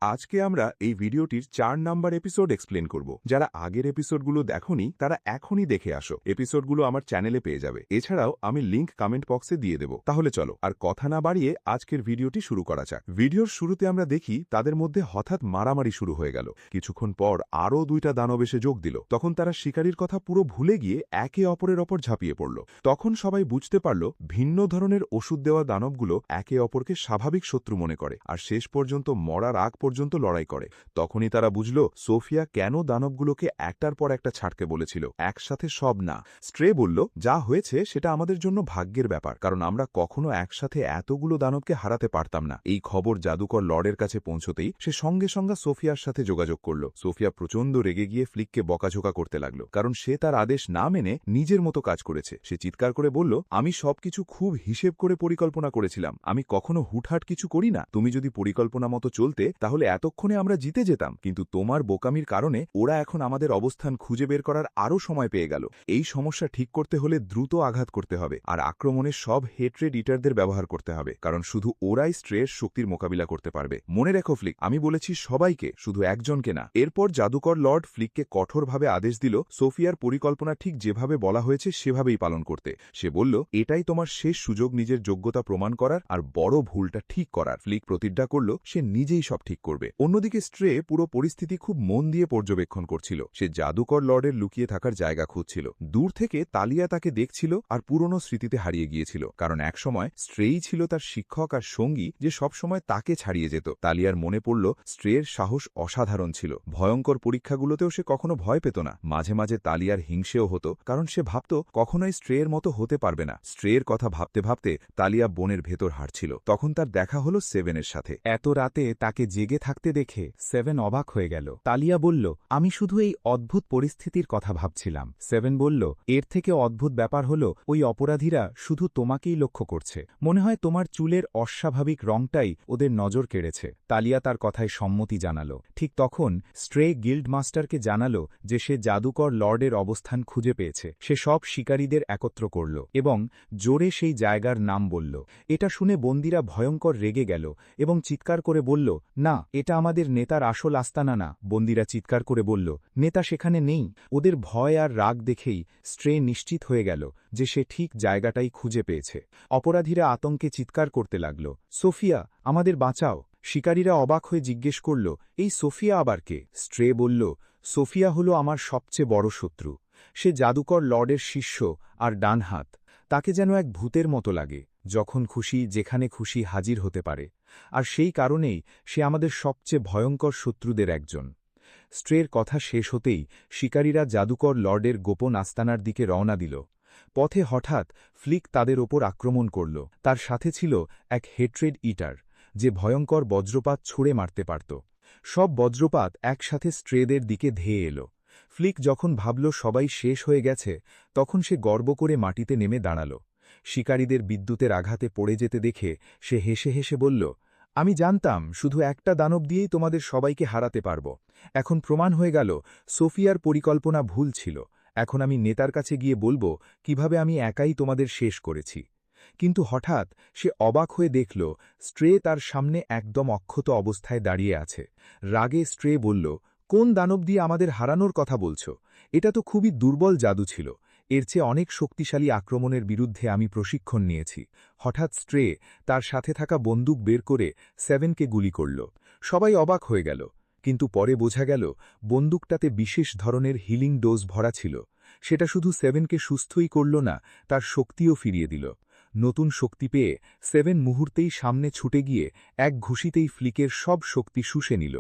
আজকে আমরা এই ভিডিওটির ৪ নাম্বার এপিসোড এক্সপ্লেন করব। যারা আগের এপিসোডগুলো দেখোনি তারা এখনই দেখে আসো। এপিসোডগুলো আমার চ্যানেলে পেয়ে যাবে। এছাড়াও আমি লিংক কমেন্ট বক্সে দিয়ে দেব। তাহলে চলো আর কথা না বাড়িয়ে আজকের ভিডিওটি শুরু করা যাক। ভিডিওর শুরুতে আমরা দেখি তাদের মধ্যে হঠাৎ মারামারি শুরু হয়ে গেল। কিছুক্ষণ পর আরও ২টা দানব এসে যোগ দিল। তখন তারা শিকারীর কথা পুরো ভুলে গিয়ে একে অপরের ওপর ঝাঁপিয়ে পড়ল। তখন সবাই বুঝতে পারল ভিন্ন ধরনের ওষুধ দেওয়া দানবগুলো একে অপরকে স্বাভাবিক শত্রু মনে করে আর শেষ পর্যন্ত মরার আগ পর্যন্ত লড়াই করে। তখনই তারা বুঝল সোফিয়া কেন দানবগুলোকে একটার পর একটা ছাড়তে বলেছিল, একসাথে সব না। স্ট্রে বলল, যা হয়েছে সেটা আমাদের জন্য ভাগ্যের ব্যাপার, কারণ আমরা কখনো একসাথে এতগুলো দানবকে হারাতে পারতাম না। এই খবর জাদুকর লর্ডের কাছে পৌঁছতেই সে সঙ্গে সঙ্গে সোফিয়ার সাথে যোগাযোগ করল। সোফিয়া প্রচণ্ড রেগে গিয়ে ফ্লিককে বকাঝোকা করতে লাগল, কারণ সে তার আদেশ না মেনে নিজের মতো কাজ করেছে। সে চিৎকার করে বলল, আমি সবকিছু খুব হিসেব করে পরিকল্পনা করেছিলাম, আমি কখনো হুটহাট কিছু করি না। তুমি যদি পরিকল্পনা মতো চলতে তাহলে এতক্ষণে আমরা জিতে যেতাম, কিন্তু তোমার বোকামির কারণে ওরা এখন আমাদের অবস্থান খুঁজে বের করার আরও সময় পেয়ে গেল। এই সমস্যা ঠিক করতে হলে দ্রুত আঘাত করতে হবে আর আক্রমণে সব হেট্রেড ইটারদের ব্যবহার করতে হবে, কারণ শুধু ওরাই স্ট্রের শক্তির মোকাবিলা করতে পারবে। মনে রেখো ফ্লিক, আমি বলেছি সবাইকে, শুধু একজনকে না। এরপর জাদুকর লর্ড ফ্লিককে কঠোরভাবে আদেশ দিল সোফিয়ার পরিকল্পনা ঠিক যেভাবে বলা হয়েছে সেভাবেই পালন করতে। সে বলল, এটাই তোমার শেষ সুযোগ নিজের যোগ্যতা প্রমাণ করার আর বড় ভুলটা ঠিক করার। ফ্লিক প্রতিজ্ঞা করল সে নিজেই সব ঠিক করবে। অন্যদিকে স্ট্রে পুরো পরিস্থিতি খুব মন দিয়ে পর্যবেক্ষণ করছিল। সে জাদুকর লর্ডের লুকিয়ে থাকার জায়গা খুঁজছিল। দূর থেকে তালিয়া তাকে দেখছিল আর পুরনো স্মৃতিতে হারিয়ে গিয়েছিল, কারণ একসময় স্ট্রেই ছিল তার শিক্ষক আর সঙ্গী যে সবসময় তাকে ছাড়িয়ে যেত। তালিয়ার মনে পড়ল স্ট্রের সাহস অসাধারণ ছিল। ভয়ঙ্কর পরীক্ষাগুলোতেও সে কখনো ভয় পেত না। মাঝে মাঝে তালিয়ার হিংসেও হতো, কারণ সে ভাবত কখনোই স্ট্রের মতো হতে পারবে না। স্ট্রের কথা ভাবতে ভাবতে তালিয়া বনের ভেতর হাঁটছিল। তখন তার দেখা হলো সেভেনের সাথে। এত রাতে তাকে জেগে থাকতে দেখে সেভেন অবাক হয়ে গেল। তালিয়া বলল, আমি শুধু এই অদ্ভুত পরিস্থিতির কথা ভাবছিলাম। সেভেন বলল, এর থেকে অদ্ভুত ব্যাপার হলো ওই অপরাধীরা শুধু তোমাকেই লক্ষ্য করছে। মনে হয় তোমার চুলের অস্বাভাবিক রংটাই ওদের নজর কেড়েছে। তালিয়া তার কথায় সম্মতি জানালো। ঠিক তখন স্ট্রে গিল্ড মাস্টারকে জানালো যে সে জাদুকর লর্ডের অবস্থান খুঁজে পেয়েছে। সে সব শিকারীদের একত্র করল এবং জোরে সেই জায়গার নাম বলল। এটা শুনে বন্দীরা ভয়ঙ্কর রেগে গেল এবং চিৎকার করে বলল, না, এটা আমাদের নেতার আসল আস্তানা না। বন্দীরা চিৎকার করে বলল, নেতা সেখানে নেই। ওদের ভয় আর রাগ দেখেই স্ট্রে নিশ্চিত হয়ে গেল যে সে ঠিক জায়গাটাই খুঁজে পেয়েছে। অপরাধীরা আতঙ্কে চিৎকার করতে লাগল, সোফিয়া, আমাদের বাঁচাও। শিকারীরা অবাক হয়ে জিজ্ঞেস করল, এই সোফিয়া আবার কে? স্ট্রে বলল, সোফিয়া হলো আমার সবচেয়ে বড় শত্রু। সে জাদুকর লর্ডের শিষ্য আর ডান হাত। তাকে যেন এক ভূতের মতো লাগে, যখন খুশি যেখানে খুশি হাজির হতে পারে। আর সেই কারণেই সে আমাদের সবচেয়ে ভয়ঙ্কর শত্রুদের একজন। স্ট্রের কথা শেষ হতেই শিকারীরা জাদুকর লর্ডের গোপন আস্তানার দিকে রওনা দিল। পথে হঠাৎ ফ্লিক তাদের ওপর আক্রমণ করল। তার সাথে ছিল এক হেট্রেড ইটার, যে ভয়ঙ্কর বজ্রপাত ছুঁড়ে মারতে পারত। সব বজ্রপাত একসাথে স্ট্রেদের দিকে ধেয়ে এল। ফ্লিক যখন ভাবল সবাই শেষ হয়ে গেছে, তখন সে গর্ব করে মাটিতে নেমে দাঁড়াল। শিকারীদের বিদ্যুতের আঘাতে পড়ে যেতে দেখে সে হেসে হেসে বলল, আমি জানতাম শুধু একটা দানব দিয়েই তোমাদের সবাইকে হারাতে পারব। এখন প্রমাণ হয়ে গেল সোফিয়ার পরিকল্পনা ভুল ছিল। এখন আমি নেতার কাছে গিয়ে বলবো কিভাবে আমি একাই তোমাদের শেষ করেছি। কিন্তু হঠাৎ সে অবাক হয়ে দেখল স্ট্রে তার সামনে একদম অক্ষত অবস্থায় দাঁড়িয়ে আছে। রাগে স্ট্রে বলল, কোন দানব দিয়ে আমাদের হারানোর কথা বলছ? এটা তো খুবই দুর্বল জাদু ছিল। এর চেয়ে অনেক শক্তিশালী আক্রমণের বিরুদ্ধে আমি প্রশিক্ষণ নিয়েছি। হঠাৎ স্ট্রে তার সাথে থাকা বন্দুক বের করে সেভেনকে গুলি করল। সবাই অবাক হয়ে গেল, কিন্তু পরে বোঝা গেল বন্দুকটাতে বিশেষ ধরনের হিলিং ডোজ ভরা ছিল। সেটা শুধু সেভেনকে সুস্থই করল না, তার শক্তিও ফিরিয়ে দিল। নতুন শক্তি পেয়ে সেভেন মুহূর্তেই সামনে ছুটে গিয়ে এক ঘুষিতেই ফ্লিকের সব শক্তি শুষে নিল।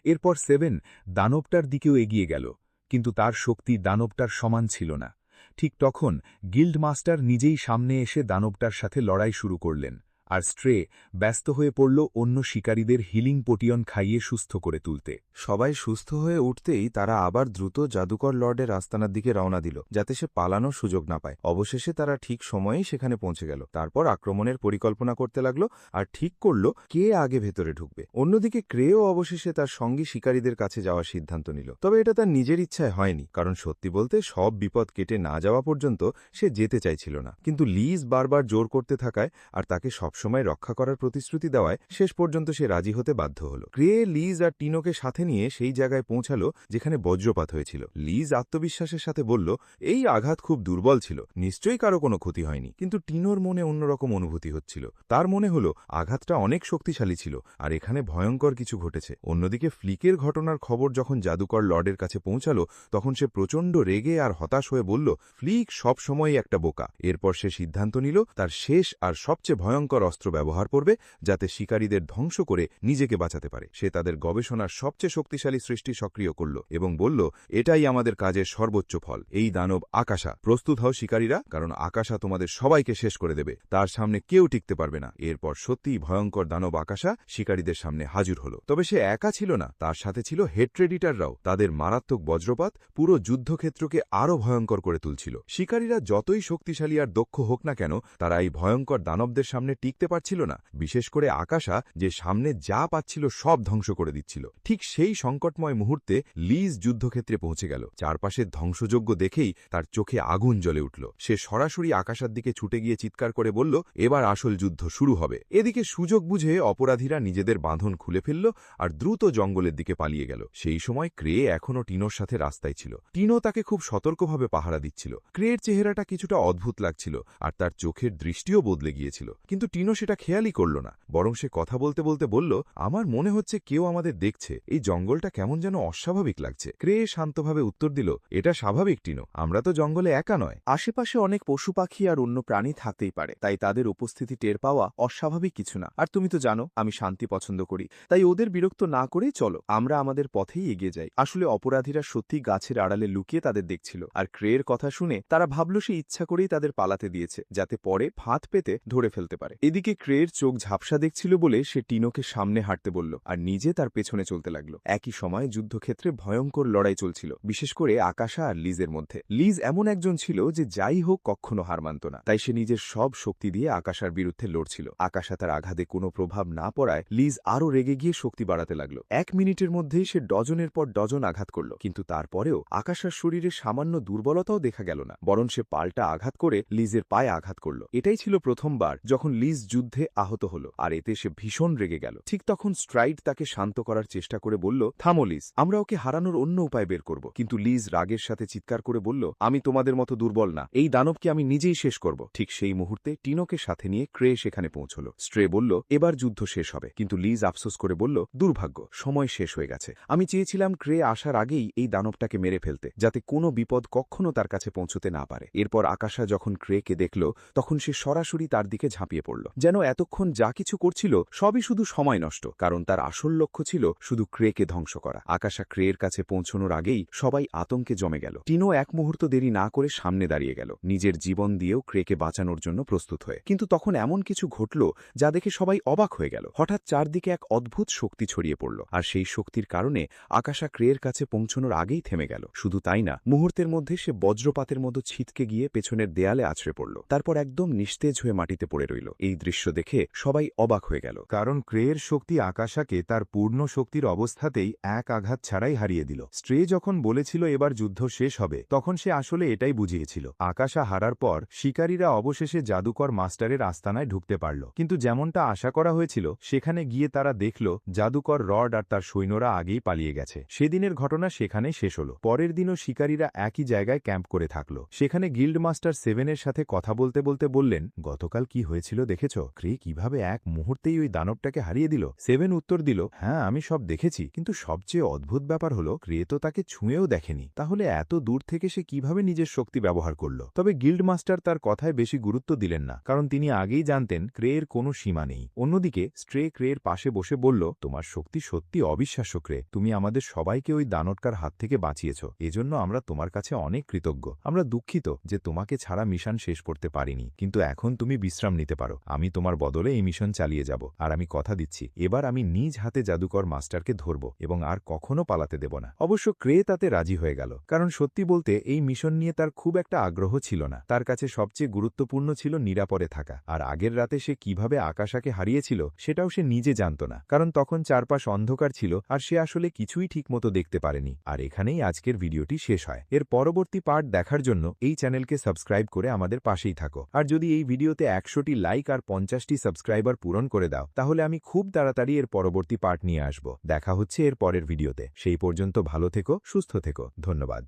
এরপর সেভেন দানবটার দিকেও এগিয়ে গেল, কিন্তু তার শক্তি দানবটার সমান ছিল না। ঠিক তখন গিল্ড মাস্টার নিজেই সামনে এসে দানবটার সাথে লড়াই শুরু করলেন, আর স্ট্রে ব্যস্ত হয়ে পড়ল অন্য শিকারীদের হিলিং পোটিয়ন খাইয়ে সুস্থ করে তুলতে। সবাই সুস্থ হয়ে উঠতেই তারা আবার দ্রুত জাদুকর লর্ডের আস্তানার দিকে রওনা দিল, যাতে সে পালানোর সুযোগ না পায়। অবশেষে তারা ঠিক সময়েই সেখানে পৌঁছে গেল। তারপর আক্রমণের পরিকল্পনা করতে লাগলো আর ঠিক করল কে আগে ভেতরে ঢুকবে। অন্যদিকে ক্রেও অবশেষে তার সঙ্গী শিকারীদের কাছে যাওয়ার সিদ্ধান্ত নিল। তবে এটা তার নিজের ইচ্ছায় হয়নি, কারণ সত্যি বলতে সব বিপদ কেটে না যাওয়া পর্যন্ত সে যেতে চাইছিল না। কিন্তু লিজ বারবার জোর করতে থাকায় আর তাকে সব সবসময় রক্ষা করার প্রতিশ্রুতি দেওয়ায় শেষ পর্যন্ত সে রাজি হতে বাধ্য হল। ক্রে, লিজ আর টিনোকে সাথে নিয়ে সেই জায়গায় পৌঁছালো যেখানে বজ্রপাত হয়েছিল। লিজ আত্মবিশ্বাসের সাথে বলল, এই আঘাত খুব দুর্বল ছিল, নিশ্চয়ই কারো কোনো ক্ষতি হয়নি। কিন্তু টিনোর মনে অন্যরকম অনুভূতি হচ্ছিল। তার মনে হলো আঘাতটা অনেক শক্তিশালী ছিল আর এখানে ভয়ঙ্কর কিছু ঘটেছে। অন্যদিকে ফ্লিকের ঘটনার খবর যখন জাদুকর লর্ডের কাছে পৌঁছালো তখন সে প্রচণ্ড রেগে আর হতাশ হয়ে বলল, ফ্লিক সব সময়ই একটা বোকা। এরপর সে সিদ্ধান্ত নিল তার শেষ আর সবচেয়ে ভয়ঙ্কর অস্ত্র ব্যবহার করবে, যাতে শিকারীদের ধ্বংস করে নিজেকে বাঁচাতে পারে। সে তাদের গবেষণার সবচেয়ে শক্তিশালী সৃষ্টি সক্রিয় করল এবং বলল, এটাই আমাদের কাজের সর্বোচ্চ ফল। এই দানব আকাশা। প্রস্তুত হও শিকারীরা, কারণ আকাশা তোমাদের সবাইকে শেষ করে দেবে। তার সামনে কেউ টিকতে পারবে না। এরপর সত্যিই ভয়ঙ্কর দানব আকাশা শিকারীদের সামনে হাজির হল। তবে সে একা ছিল না, তার সাথে ছিল হেড্রেডিটাররাও। তাদের মারাত্মক বজ্রপাত পুরো যুদ্ধক্ষেত্রকে আরও ভয়ঙ্কর করে তুলছিল। শিকারীরা যতই শক্তিশালী আর দক্ষ হোক না কেন, তারা এই ভয়ঙ্কর দানবদের সামনে টিকতে পারছিল না। বিশেষ করে আকাশা, যে সামনে যা পাচ্ছিল সব ধ্বংস করে দিচ্ছিল। ঠিক সেই সংকটময় মুহূর্তে লিজ যুদ্ধক্ষেত্রে পৌঁছে গেল। চারপাশের ধ্বংসযজ্ঞ দেখেই তার চোখে আগুন জ্বলে উঠল। সে সরাসরি আকাশার দিকে ছুটে গিয়ে চিৎকার করে বলল, এবার আসল যুদ্ধ শুরু হবে। এদিকে সুযোগ বুঝে অপরাধীরা নিজেদের বাঁধন খুলে ফেলল আর দ্রুত জঙ্গলের দিকে পালিয়ে গেল। সেই সময় ক্রে এখনও টিনোর সাথে রাস্তায় ছিল। টিনো তাকে খুব সতর্কভাবে পাহারা দিচ্ছিল। ক্রের চেহারাটা কিছুটা অদ্ভুত লাগছিল আর তার চোখের দৃষ্টিও বদলে গিয়েছিল। কিন্তু টিনো সেটা খেয়ালই করল না, বরং সে কথা বলতে বলতে বলল, আমার মনে হচ্ছে কেউ আমাদের দেখছে। এই জঙ্গলটা কেমন যেন অস্বাভাবিক লাগছে। ক্রে শান্তভাবে উত্তর দিল, এটা স্বাভাবিক টিনো, আমরা তো জঙ্গলে একা নয়। আশেপাশে অনেক পশু পাখি আর অন্য প্রাণী থাকতেই পারে, তাই তাদের উপস্থিতি টের পাওয়া অস্বাভাবিক কিছু না। আর তুমি তো জানো আমি শান্তি পছন্দ করি, তাই ওদের বিরক্ত না করেই চলো আমরা আমাদের পথেই এগিয়ে যাই। আসলে অপরাধীরা সত্যি গাছের আড়ালে লুকিয়ে তাদের দেখছিল, আর ক্রের কথা শুনে তারা ভাবল সে ইচ্ছা করেই তাদের পালাতে দিয়েছে, যাতে পরে ফাঁদ পেতে ধরে ফেলতে পারে। এদিকে ক্রের চোখ ঝাপসা দেখছিল বলে সে টিনোকে সামনে হাঁটতে বলল আর নিজে তার পেছনে চলতে লাগলো। একই সময় যুদ্ধক্ষেত্রে ভয়ঙ্কর লড়াই চলছিল, বিশেষ করে আকাশা আর লিজের মধ্যে। লিজ এমন একজন ছিল যে যাই হোক কখনো হার মানত না, তাই সে নিজের সব শক্তি দিয়ে আকাশার বিরুদ্ধে লড়ছিল। আকাশা তার আঘাতে কোনো প্রভাব না পড়ায় লিজ আরও রেগে গিয়ে শক্তি বাড়াতে লাগলো। 1 মিনিটের মধ্যেই সে ডজনের পর ডজন আঘাত করল, কিন্তু তারপরেও আকাশার শরীরে সামান্য দুর্বলতাও দেখা গেল না, বরং সে পাল্টা আঘাত করে লিজের পায়ে আঘাত করল। এটাই ছিল প্রথমবার যখন লিজ যুদ্ধে আহত হল, আর এতে সে ভীষণ রেগে গেল। ঠিক তখন স্ট্রাইড তাকে শান্ত করার চেষ্টা করে বলল, থামো লিজ, আমরা ওকে হারানোর অন্য উপায় বের করব। কিন্তু লিজ রাগের সাথে চিৎকার করে বলল, আমি তোমাদের মতো দুর্বল না, এই দানবকে আমি নিজেই শেষ করব। ঠিক সেই মুহূর্তে টিনোকে সাথে নিয়ে ক্রে সেখানে পৌঁছল। স্ট্রে বলল, এবার যুদ্ধ শেষ হবে। কিন্তু লিজ আফসোস করে বলল, দুর্ভাগ্য, সময় শেষ হয়ে গেছে। আমি চেয়েছিলাম ক্রে আসার আগেই এই দানবটাকে মেরে ফেলতে, যাতে কোনো বিপদ কখনো তার কাছে পৌঁছতে না পারে। এরপর আকাশা যখন ক্রেকে দেখল তখন সে সরাসরি তার দিকে ঝাঁপিয়ে পড়ল, যেন এতক্ষণ যা কিছু করছিল সবই শুধু সময় নষ্ট, কারণ তার আসল লক্ষ্য ছিল শুধু ক্রেকে ধ্বংস করা। আকাশা ক্রের কাছে পৌঁছানোর আগেই সবাই আতঙ্কে জমে গেল। টিনো এক মুহূর্ত দেরি না করে সামনে দাঁড়িয়ে গেল, নিজের জীবন দিয়েও ক্রেকে বাঁচানোর জন্য প্রস্তুত হয়ে। কিন্তু তখন এমন কিছু ঘটল যা দেখে সবাই অবাক হয়ে গেল। হঠাৎ চারদিকে এক অদ্ভুত শক্তি ছড়িয়ে পড়ল, আর সেই শক্তির কারণে আকাশা ক্রের কাছে পৌঁছানোর আগেই থেমে গেল। শুধু তাই না, মুহূর্তের মধ্যে সে বজ্রপাতের মতো ছিটকে গিয়ে পেছনের দেয়ালে আছড়ে পড়ল, তারপর একদম নিস্তেজ হয়ে মাটিতে পড়ে রইল। এই দৃশ্য দেখে সবাই অবাক হয়ে গেল, কারণ ক্রের শক্তি আকাশাকে তার পূর্ণ শক্তির অবস্থাতেই এক আঘাত ছাড়াই হারিয়ে দিল। স্ট্রে যখন বলেছিল এবার যুদ্ধ শেষ হবে, তখন সে আসলে এটাই বুঝিয়েছিল। আকাশা হারার পর শিকারীরা অবশেষে জাদুকর মাস্টারের আস্তানায় ঢুকতে পারল, কিন্তু যেমনটা আশা করা হয়েছিল সেখানে গিয়ে তারা দেখল জাদুকর রড আর তার সৈন্যরা আগেই পালিয়ে গেছে। সেদিনের ঘটনা সেখানেই শেষ হল। পরের দিনও শিকারীরা একই জায়গায় ক্যাম্প করে থাকল। সেখানে গিল্ড মাস্টার 7-এর সাথে কথা বলতে বলতে বললেন, গতকাল কি হয়েছিল দেখেছ? ক্রে কিভাবে এক মুহূর্তেই ওই দানবটাকে হারিয়ে দিল। 7 উত্তর দিল, হ্যাঁ আমি সব দেখেছি, কিন্তু সবচেয়ে অদ্ভুত ব্যাপার হলো ক্রে তো তাকে ছুঁয়েও দেখেনি। তাহলে এত দূর থেকে সে কিভাবে নিজের শক্তি ব্যবহার করল? তবে গিল্ড মাস্টার তার কথায় বেশি গুরুত্ব দিলেন না, কারণ তিনি আগেই জানতেন ক্রের কোনো সীমা নেই। অন্যদিকে স্ট্রে ক্রের পাশে বসে বলল, তোমার শক্তি সত্যি অবিশ্বাস্য ক্রে, তুমি আমাদের সবাইকে ওই দানবটার হাত থেকে বাঁচিয়েছ, এজন্য আমরা তোমার কাছে অনেক কৃতজ্ঞ। আমরা দুঃখিত যে তোমাকে ছাড়া মিশন শেষ করতে পারিনি, কিন্তু এখন তুমি বিশ্রাম নিতে পারো। আমি তোমার বদলে এই মিশন চালিয়ে যাব, আর আমি কথা দিচ্ছি এবার আমি নিজ হাতে জাদুকর মাস্টারকে ধরব এবং আর কখনো পালাতে দেব না। অবশ্য ক্রে তাতে রাজি হয়ে গেল, কারণ সত্যি বলতে এই মিশন নিয়ে তার খুব একটা আগ্রহ ছিল না। তার কাছে সবচেয়ে গুরুত্বপূর্ণ ছিল নিরাপদে থাকা, আর আগের রাতে সে কিভাবে আকাশাকে হারিয়েছিল সেটাও সে নিজে জানত না, কারণ তখন চারপাশ অন্ধকার ছিল আর সে আসলে কিছুই ঠিকমতো দেখতে পারেনি। আর এখানেই আজকের ভিডিওটি শেষ হয়। এর পরবর্তী পার্ট দেখার জন্য এই চ্যানেলকে সাবস্ক্রাইব করে আমাদের পাশেই থাকো। আর যদি এই ভিডিওতে 100টি লাইক আর 50টি সাবস্ক্রাইবার পূরণ করে দাও তাহলে আমি খুব তাড়াতাড়ি এর পরবর্তী পার্ট নিয়ে আসব। দেখা হচ্ছে এর পরের ভিডিওতে। সেই পর্যন্ত ভালো থেকো, সুস্থ থেকো। ধন্যবাদ।